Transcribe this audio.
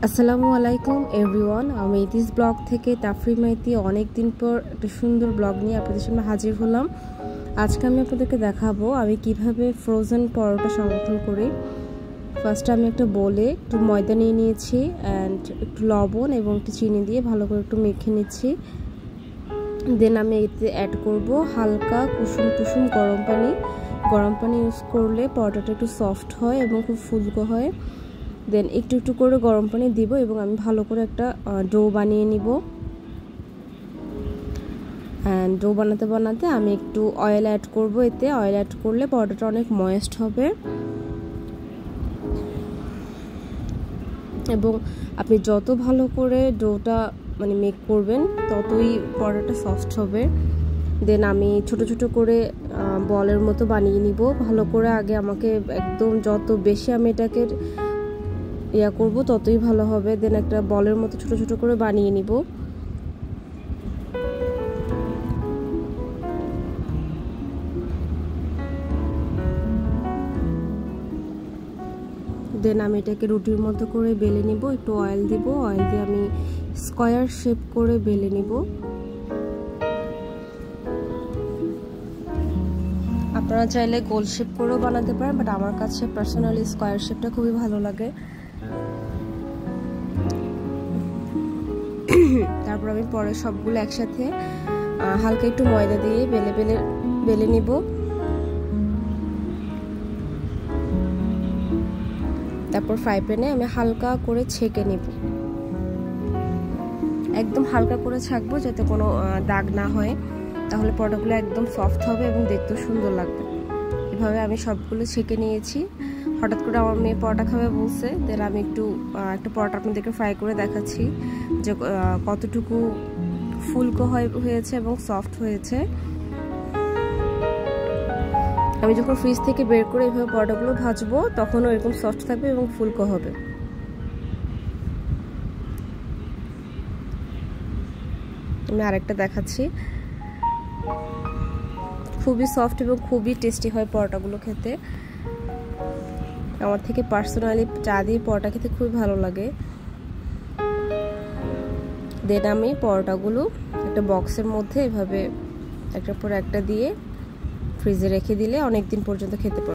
আসসালামু আলাইকুম এভরিওয়ান। আমি ইতিস ব্লগ থেকে তাফরিন মাইতি অনেক দিন পর একটা সুন্দর ব্লগ নিয়ে আপনাদের সামনে হাজির হলাম। আজকে আমি আপনাদেরকে দেখাবো আমি কিভাবে ফ্রোজেন পরোটা সংরক্ষণ করি। ফার্স্টে আমি একটা বোলে একটু ময়দা নিয়ে নিয়েছি অ্যান্ড একটু লবণ এবং একটু চিনি দিয়ে ভালো করে একটু মেখে নিচ্ছি। দেন আমি এতে অ্যাড করব হালকা কুসুম গরম পানি ইউজ করলে পরোটাটা একটু সফট হয় এবং খুব ফুলকো হয়। দেন একটু করে গরম পানি দিব এবং আমি ভালো করে একটা ডো বানিয়ে নিব। অ্যান্ড ডো বানাতে আমি একটু অয়েল অ্যাড করব। এতে অয়েল অ্যাড করলে পরোটাটা অনেক ময়েস্ট হবে এবং আপনি যত ভালো করে ডোটা মেক করবেন ততই পরোটাটা সফট হবে। দেন আমি ছোট করে বলের মতো বানিয়ে নিব ভালো করে। আগে আমাকে একদম যত বেশি আমি এটাকে করব ততই ভালো হবে। দেন একটা বলের মতো ছোট করে বানিয়ে নিব। দেন আমি এটাকে রুটির মতো করে বেলে নিব। একটু অয়েল দিব, অয়েল দিয়ে আমি স্কয়ার শেপ করে বেলে নিব। আপনারা চাইলে গোল শেপ করেও বানাতে পারেন, বাট আমার কাছে পার্সোনালি স্কয়ার শেপটা খুবই ভালো লাগে। তারপর আমি পরে সবগুলো একসাথে হালকা একটু ময়দা দিয়ে বেলে নিব। তারপর ফ্রাই প্যানে আমি হালকা করে ছেঁকে নিব। একদম হালকা করে ছাঁকবো যাতে কোনো দাগ না হয়, তাহলে পরোটাগুলো একদম সফট হবে এবং দেখতেও সুন্দর লাগবে। এভাবে আমি সবগুলো ছেঁকে নিয়েছি। হঠাৎ করে আমার মেয়ে পরোটা খাবে বলছে, দেন আমি একটা পরোটা আপনাদেরকে ফ্রাই করে দেখাচ্ছি যে কতটুকু ফুলকো হয়েছে এবং সফট হয়েছে। আমি যখন ফ্রিজ থেকে বের করে এভাবে পরোটাগুলো ভাজবো তখনও এরকম সফট থাকবে এবং ফুলকো হবে। আমি আরেকটা দেখাচ্ছি। খুবই সফট এবং খুবই টেস্টি হয় পরোটাগুলো খেতে। আমার থেকে পার্সোনালি চা দিয়ে পরোটা খেতে খুবই ভালো লাগে। দেন আমি পরোটাগুলো একটা বক্সের মধ্যে এভাবে একটার পর একটা দিয়ে ফ্রিজে রেখে দিলে অনেক দিন পর্যন্ত খেতে পারবো।